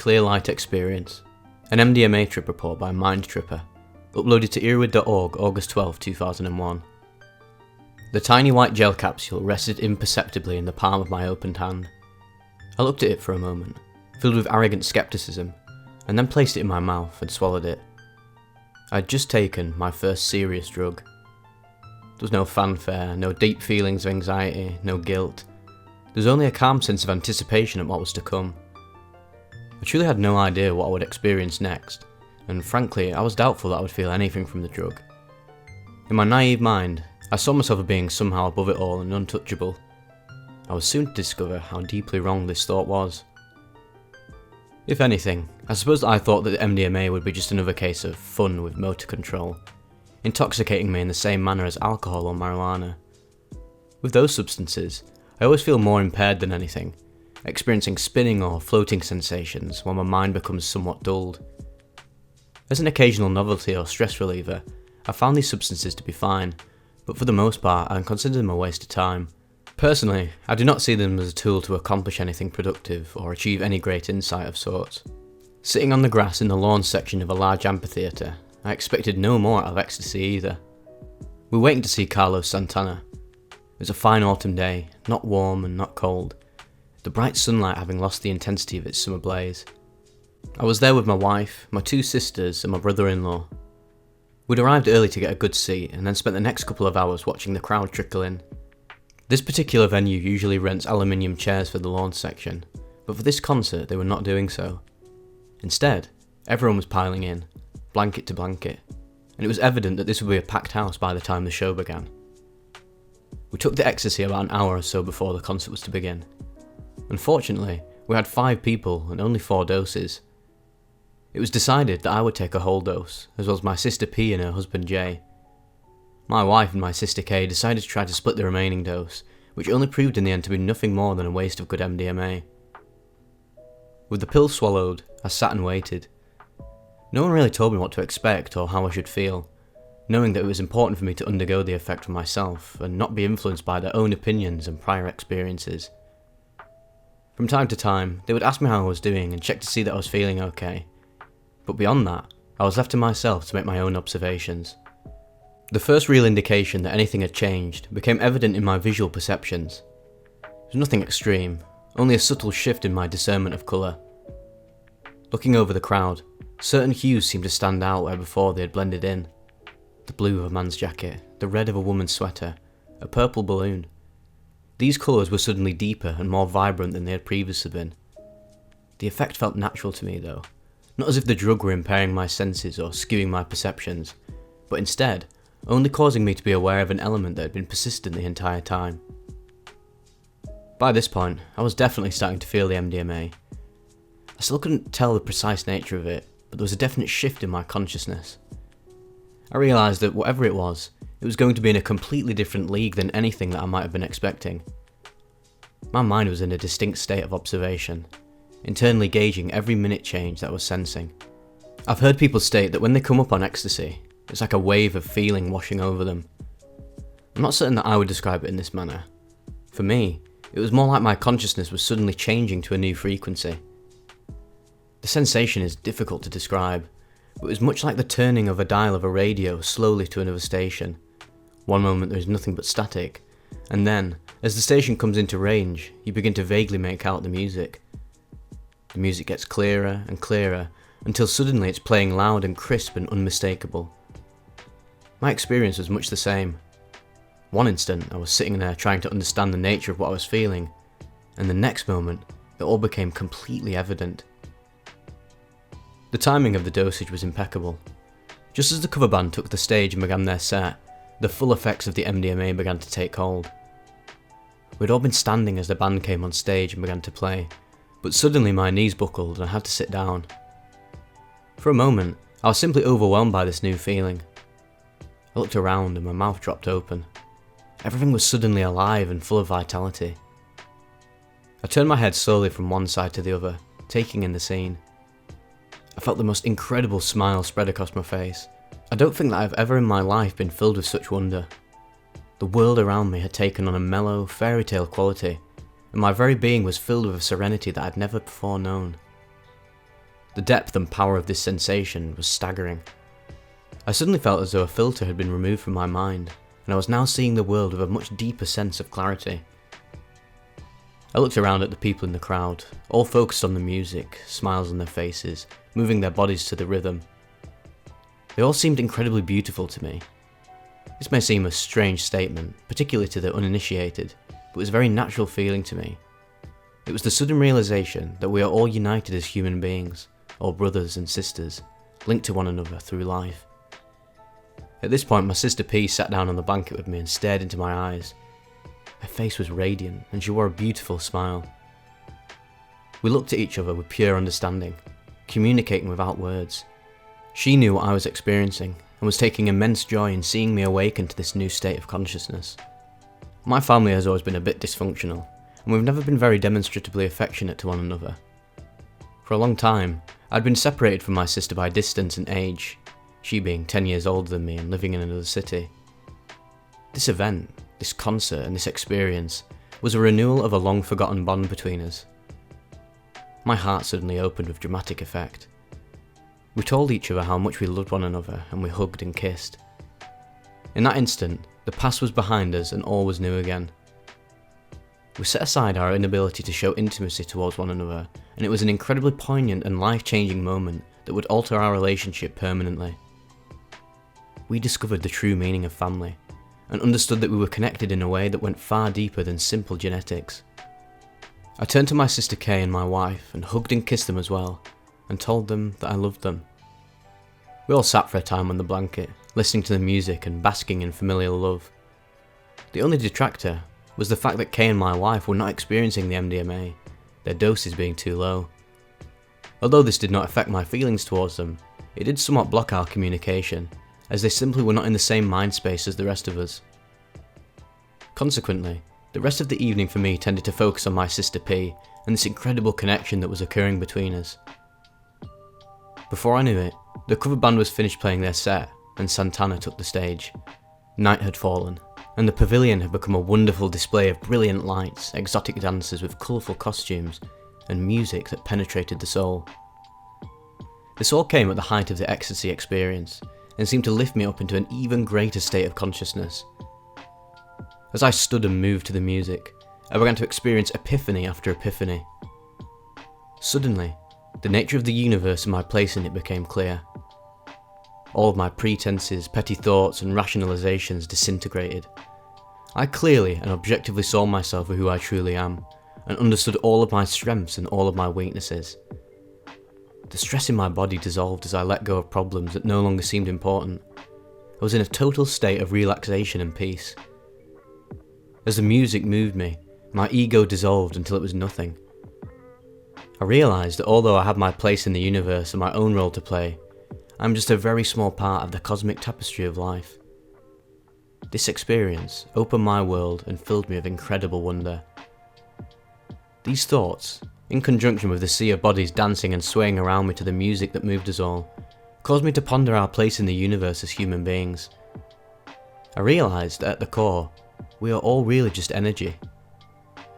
clear light experience. An MDMA trip report by Mind Tripper, uploaded to earwid.org August 12, 2001. The tiny white gel capsule rested imperceptibly in the palm of my opened hand. I looked at it for a moment, filled with arrogant skepticism, and then placed it in my mouth and swallowed it. I had just taken my first serious drug. There was no fanfare, no deep feelings of anxiety, no guilt. There was only a calm sense of anticipation at what was to come. I truly had no idea what I would experience next, and frankly, I was doubtful that I would feel anything from the drug. In my naive mind, I saw myself as being somehow above it all and untouchable. I was soon to discover how deeply wrong this thought was. If anything, I suppose that I thought that MDMA would be just another case of fun with motor control, intoxicating me in the same manner as alcohol or marijuana. With those substances, I always feel more impaired than anything, experiencing spinning or floating sensations while my mind becomes somewhat dulled. As an occasional novelty or stress reliever, I found these substances to be fine, but for the most part I consider them a waste of time. Personally, I do not see them as a tool to accomplish anything productive or achieve any great insight of sorts. Sitting on the grass in the lawn section of a large amphitheatre, I expected no more out of ecstasy either. We were waiting to see Carlos Santana. It was a fine autumn day, not warm and not cold, the bright sunlight having lost the intensity of its summer blaze. I was there with my wife, my two sisters and my brother-in-law. We'd arrived early to get a good seat and then spent the next couple of hours watching the crowd trickle in. This particular venue usually rents aluminium chairs for the lawn section, but for this concert they were not doing so. Instead, everyone was piling in, blanket to blanket, and it was evident that this would be a packed house by the time the show began. We took the ecstasy about an hour or so before the concert was to begin. Unfortunately, we had 5 people and only 4 doses. It was decided that I would take a whole dose, as well as my sister P and her husband Jay. My wife and my sister Kay decided to try to split the remaining dose, which only proved in the end to be nothing more than a waste of good MDMA. With the pill swallowed, I sat and waited. No one really told me what to expect or how I should feel, knowing that it was important for me to undergo the effect for myself and not be influenced by their own opinions and prior experiences. From time to time, they would ask me how I was doing and check to see that I was feeling okay, but beyond that, I was left to myself to make my own observations. The first real indication that anything had changed became evident in my visual perceptions. It was nothing extreme, only a subtle shift in my discernment of colour. Looking over the crowd, certain hues seemed to stand out where before they had blended in. The blue of a man's jacket, the red of a woman's sweater, a purple balloon. These colours were suddenly deeper and more vibrant than they had previously been. The effect felt natural to me though, not as if the drug were impairing my senses or skewing my perceptions, but instead, only causing me to be aware of an element that had been persistent the entire time. By this point, I was definitely starting to feel the MDMA. I still couldn't tell the precise nature of it, but there was a definite shift in my consciousness. I realised that whatever it was going to be in a completely different league than anything that I might have been expecting. My mind was in a distinct state of observation, internally gauging every minute change that I was sensing. I've heard people state that when they come up on ecstasy, it's like a wave of feeling washing over them. I'm not certain that I would describe it in this manner. For me, it was more like my consciousness was suddenly changing to a new frequency. The sensation is difficult to describe, but it was much like the turning of a dial of a radio slowly to another station. One moment there is nothing but static, and then, as the station comes into range, you begin to vaguely make out the music. The music gets clearer and clearer, until suddenly it's playing loud and crisp and unmistakable. My experience was much the same. One instant, I was sitting there trying to understand the nature of what I was feeling, and the next moment, it all became completely evident. The timing of the dosage was impeccable. Just as the cover band took the stage and began their set, the full effects of the MDMA began to take hold. We'd all been standing as the band came on stage and began to play, but suddenly my knees buckled and I had to sit down. For a moment, I was simply overwhelmed by this new feeling. I looked around and my mouth dropped open. Everything was suddenly alive and full of vitality. I turned my head slowly from one side to the other, taking in the scene. I felt the most incredible smile spread across my face. I don't think that I've ever in my life been filled with such wonder. The world around me had taken on a mellow, fairy tale quality, and my very being was filled with a serenity that I'd never before known. The depth and power of this sensation was staggering. I suddenly felt as though a filter had been removed from my mind, and I was now seeing the world with a much deeper sense of clarity. I looked around at the people in the crowd, all focused on the music, smiles on their faces, moving their bodies to the rhythm. They all seemed incredibly beautiful to me. This may seem a strange statement, particularly to the uninitiated, but it was a very natural feeling to me. It was the sudden realization that we are all united as human beings, all brothers and sisters, linked to one another through life. At this point, my sister P sat down on the blanket with me and stared into my eyes. Her face was radiant, and she wore a beautiful smile. We looked at each other with pure understanding, communicating without words. She knew what I was experiencing, and was taking immense joy in seeing me awaken to this new state of consciousness. My family has always been a bit dysfunctional, and we've never been very demonstratively affectionate to one another. For a long time, I'd been separated from my sister by distance and age, she being 10 years older than me and living in another city. This event, this concert and this experience was a renewal of a long-forgotten bond between us. My heart suddenly opened with dramatic effect. We told each other how much we loved one another, and we hugged and kissed. In that instant, the past was behind us and all was new again. We set aside our inability to show intimacy towards one another, and it was an incredibly poignant and life-changing moment that would alter our relationship permanently. We discovered the true meaning of family, and understood that we were connected in a way that went far deeper than simple genetics. I turned to my sister Kay and my wife and hugged and kissed them as well, and told them that I loved them. We all sat for a time on the blanket, listening to the music and basking in familial love. The only detractor was the fact that Kay and my wife were not experiencing the MDMA, their doses being too low. Although this did not affect my feelings towards them, it did somewhat block our communication, as they simply were not in the same mind space as the rest of us. Consequently, the rest of the evening for me tended to focus on my sister P and this incredible connection that was occurring between us. Before I knew it, the cover band was finished playing their set and Santana took the stage. Night had fallen, and the pavilion had become a wonderful display of brilliant lights, exotic dancers with colourful costumes, and music that penetrated the soul. This all came at the height of the ecstasy experience, and seemed to lift me up into an even greater state of consciousness. As I stood and moved to the music, I began to experience epiphany after epiphany. Suddenly, the nature of the universe and my place in it became clear. All of my pretenses, petty thoughts and rationalizations disintegrated. I clearly and objectively saw myself for who I truly am, and understood all of my strengths and all of my weaknesses. The stress in my body dissolved as I let go of problems that no longer seemed important. I was in a total state of relaxation and peace. As the music moved me, my ego dissolved until it was nothing. I realised that although I have my place in the universe and my own role to play, I'm just a very small part of the cosmic tapestry of life. This experience opened my world and filled me with incredible wonder. These thoughts, in conjunction with the sea of bodies dancing and swaying around me to the music that moved us all, caused me to ponder our place in the universe as human beings. I realised that at the core, we are all really just energy.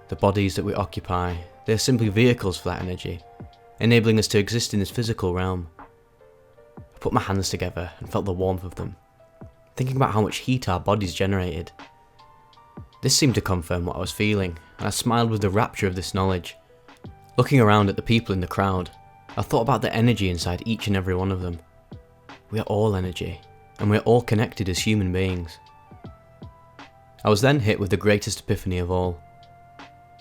The bodies that we occupy, they are simply vehicles for that energy, enabling us to exist in this physical realm. I put my hands together and felt the warmth of them, thinking about how much heat our bodies generated. This seemed to confirm what I was feeling, and I smiled with the rapture of this knowledge. Looking around at the people in the crowd, I thought about the energy inside each and every one of them. We are all energy, and we are all connected as human beings. I was then hit with the greatest epiphany of all.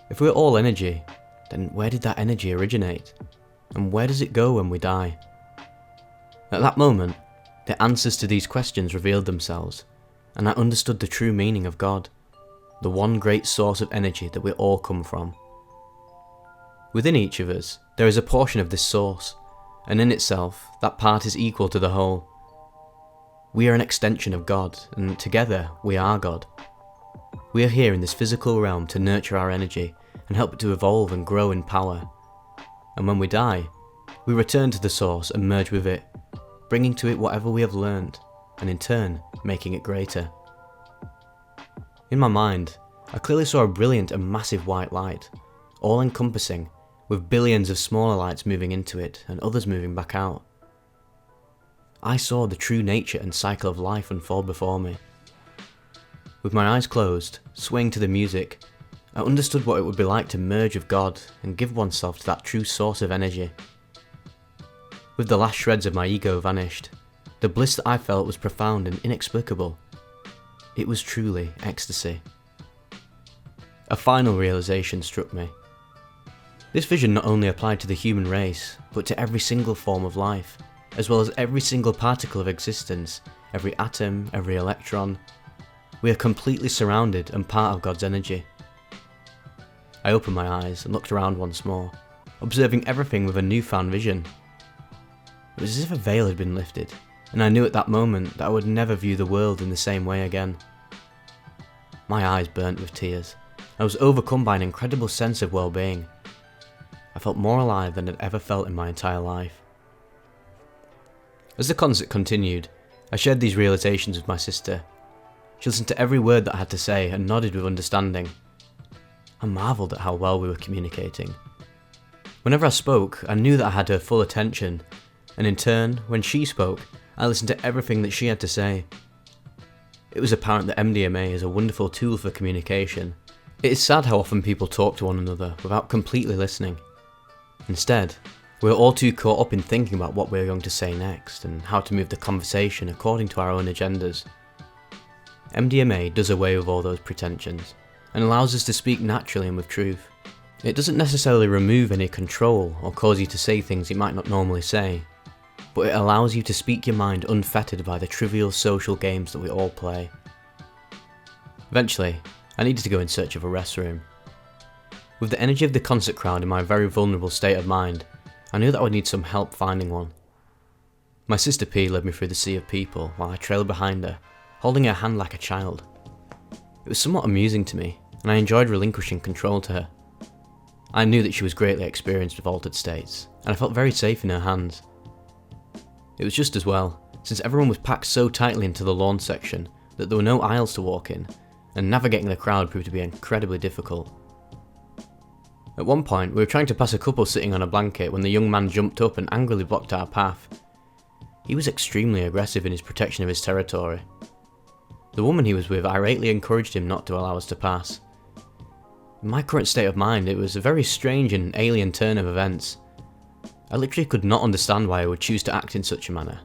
If we are all energy, then where did that energy originate? And where does it go when we die? At that moment, the answers to these questions revealed themselves, and I understood the true meaning of God, the one great source of energy that we all come from. Within each of us, there is a portion of this source, and in itself, that part is equal to the whole. We are an extension of God, and together, we are God. We are here in this physical realm to nurture our energy and help it to evolve and grow in power. And when we die, we return to the source and merge with it, bringing to it whatever we have learned, and in turn, making it greater. In my mind, I clearly saw a brilliant and massive white light, all-encompassing, with billions of smaller lights moving into it and others moving back out. I saw the true nature and cycle of life unfold before me. With my eyes closed, swaying to the music, I understood what it would be like to merge with God and give oneself to that true source of energy. With the last shreds of my ego vanished, the bliss that I felt was profound and inexplicable. It was truly ecstasy. A final realization struck me. This vision not only applied to the human race, but to every single form of life, as well as every single particle of existence, every atom, every electron. We are completely surrounded and part of God's energy. I opened my eyes and looked around once more, observing everything with a newfound vision. It was as if a veil had been lifted, and I knew at that moment that I would never view the world in the same way again. My eyes burnt with tears. I was overcome by an incredible sense of well-being. I felt more alive than I'd ever felt in my entire life. As the concert continued, I shared these realizations with my sister. She listened to every word that I had to say and nodded with understanding. I marvelled at how well we were communicating. Whenever I spoke, I knew that I had her full attention, and in turn, when she spoke, I listened to everything that she had to say. It was apparent that MDMA is a wonderful tool for communication. It is sad how often people talk to one another without completely listening. Instead, we are all too caught up in thinking about what we are going to say next and how to move the conversation according to our own agendas. MDMA does away with all those pretensions and allows us to speak naturally and with truth. It doesn't necessarily remove any control or cause you to say things you might not normally say, but it allows you to speak your mind unfettered by the trivial social games that we all play. Eventually, I needed to go in search of a restroom. With the energy of the concert crowd in my very vulnerable state of mind, I knew that I would need some help finding one. My sister P led me through the sea of people while I trailed behind her, holding her hand like a child. It was somewhat amusing to me, and I enjoyed relinquishing control to her. I knew that she was greatly experienced with altered states, and I felt very safe in her hands. It was just as well, since everyone was packed so tightly into the lawn section that there were no aisles to walk in, and navigating the crowd proved to be incredibly difficult. At one point, we were trying to pass a couple sitting on a blanket when the young man jumped up and angrily blocked our path. He was extremely aggressive in his protection of his territory. The woman he was with irately encouraged him not to allow us to pass. In my current state of mind, it was a very strange and alien turn of events. I literally could not understand why I would choose to act in such a manner.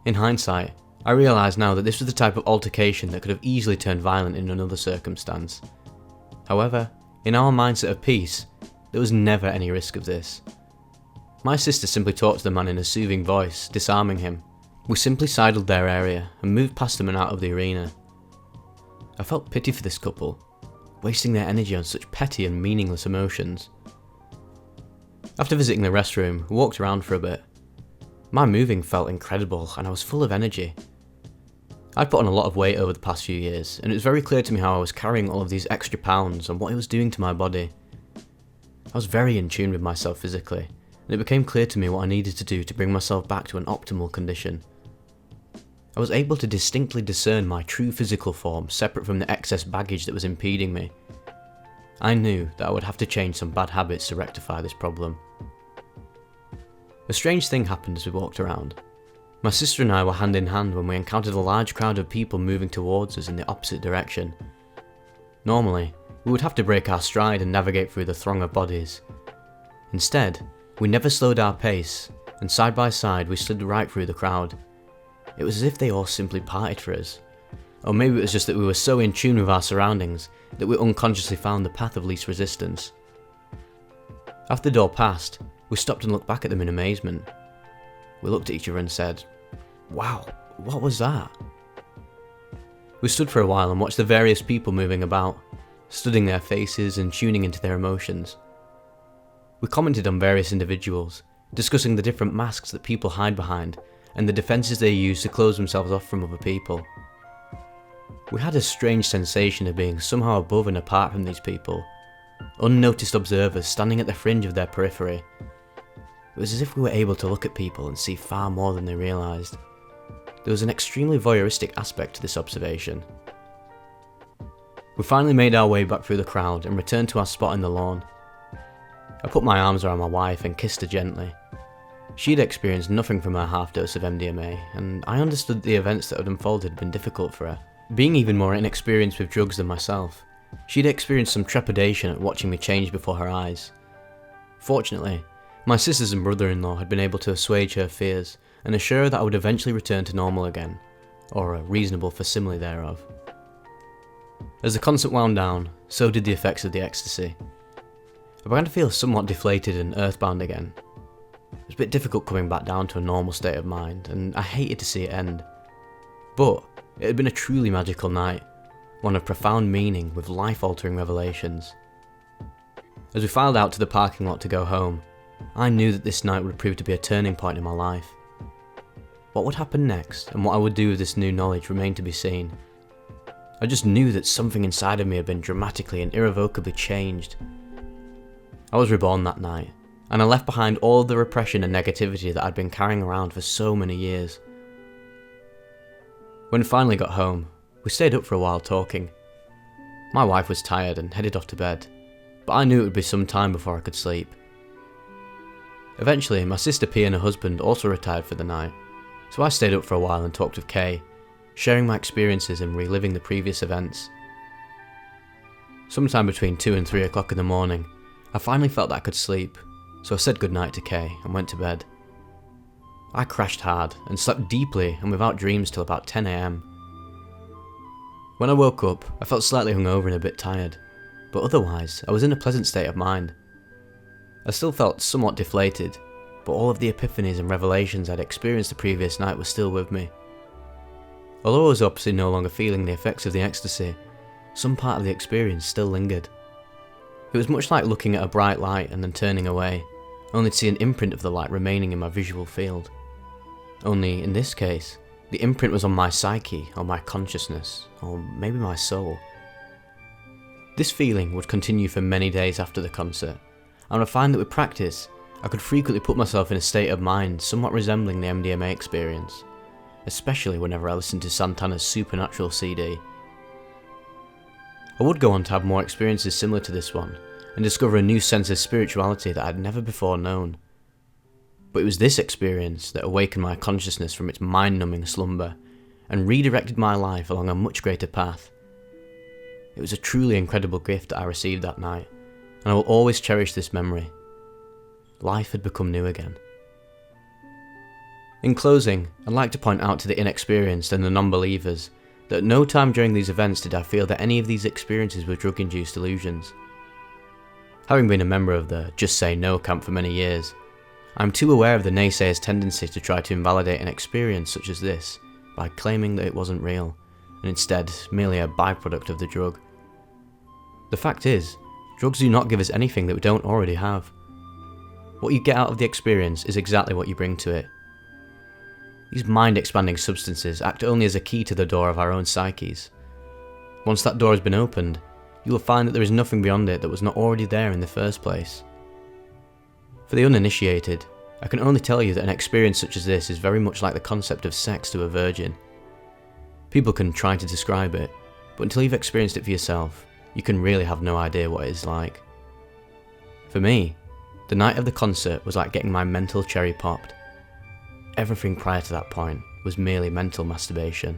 In hindsight, I realise now that this was the type of altercation that could have easily turned violent in another circumstance. However, in our mindset of peace, there was never any risk of this. My sister simply talked to the man in a soothing voice, disarming him. We simply sidled their area and moved past them and out of the arena. I felt pity for this couple, wasting their energy on such petty and meaningless emotions. After visiting the restroom, we walked around for a bit. My moving felt incredible and I was full of energy. I'd put on a lot of weight over the past few years, and it was very clear to me how I was carrying all of these extra pounds and what it was doing to my body. I was very in tune with myself physically, and it became clear to me what I needed to do to bring myself back to an optimal condition. I was able to distinctly discern my true physical form separate from the excess baggage that was impeding me. I knew that I would have to change some bad habits to rectify this problem. A strange thing happened as we walked around. My sister and I were hand in hand when we encountered a large crowd of people moving towards us in the opposite direction. Normally, we would have to break our stride and navigate through the throng of bodies. Instead, we never slowed our pace, and side by side we slid right through the crowd. It was as if they all simply parted for us. Or maybe it was just that we were so in tune with our surroundings that we unconsciously found the path of least resistance. After the door passed, we stopped and looked back at them in amazement. We looked at each other and said, "Wow, what was that?" We stood for a while and watched the various people moving about, studying their faces and tuning into their emotions. We commented on various individuals, discussing the different masks that people hide behind and the defences they use to close themselves off from other people. We had a strange sensation of being somehow above and apart from these people, unnoticed observers standing at the fringe of their periphery. It was as if we were able to look at people and see far more than they realised. There was an extremely voyeuristic aspect to this observation. We finally made our way back through the crowd and returned to our spot in the lawn. I put my arms around my wife and kissed her gently. She'd experienced nothing from her half dose of MDMA, and I understood the events that had unfolded had been difficult for her. Being even more inexperienced with drugs than myself, she'd experienced some trepidation at watching me change before her eyes. Fortunately, my sisters and brother-in-law had been able to assuage her fears and assure her that I would eventually return to normal again, or a reasonable facsimile thereof. As the concert wound down, so did the effects of the ecstasy. I began to feel somewhat deflated and earthbound again. It was a bit difficult coming back down to a normal state of mind, and I hated to see it end. But it had been a truly magical night, one of profound meaning with life-altering revelations. As we filed out to the parking lot to go home, I knew that this night would prove to be a turning point in my life. What would happen next, and what I would do with this new knowledge remained to be seen. I just knew that something inside of me had been dramatically and irrevocably changed. I was reborn that night, and I left behind all of the repression and negativity that I'd been carrying around for so many years. When we finally got home, we stayed up for a while talking. My wife was tired and headed off to bed, but I knew it would be some time before I could sleep. Eventually, my sister P and her husband also retired for the night, so I stayed up for a while and talked with Kay, sharing my experiences and reliving the previous events. Sometime between 2 and 3 o'clock in the morning, I finally felt that I could sleep, so I said goodnight to Kay and went to bed. I crashed hard and slept deeply and without dreams till about 10 AM. When I woke up, I felt slightly hungover and a bit tired, but otherwise I was in a pleasant state of mind. I still felt somewhat deflated, but all of the epiphanies and revelations I'd experienced the previous night were still with me. Although I was obviously no longer feeling the effects of the ecstasy, some part of the experience still lingered. It was much like looking at a bright light and then turning away, only to see an imprint of the light remaining in my visual field. Only, in this case, the imprint was on my psyche, or my consciousness, or maybe my soul. This feeling would continue for many days after the concert, and I find that with practice, I could frequently put myself in a state of mind somewhat resembling the MDMA experience, especially whenever I listened to Santana's Supernatural CD. I would go on to have more experiences similar to this one, and discover a new sense of spirituality that I'd never before known. But it was this experience that awakened my consciousness from its mind-numbing slumber, and redirected my life along a much greater path. It was a truly incredible gift that I received that night, and I will always cherish this memory. Life had become new again. In closing, I'd like to point out to the inexperienced and the non-believers that at no time during these events did I feel that any of these experiences were drug-induced illusions. Having been a member of the Just Say No camp for many years, I am too aware of the naysayers' tendency to try to invalidate an experience such as this by claiming that it wasn't real, and instead merely a byproduct of the drug. The fact is, drugs do not give us anything that we don't already have. What you get out of the experience is exactly what you bring to it. These mind-expanding substances act only as a key to the door of our own psyches. Once that door has been opened, you will find that there is nothing beyond it that was not already there in the first place. For the uninitiated, I can only tell you that an experience such as this is very much like the concept of sex to a virgin. People can try to describe it, but until you've experienced it for yourself, you can really have no idea what it is like. For me, the night of the concert was like getting my mental cherry popped. Everything prior to that point was merely mental masturbation.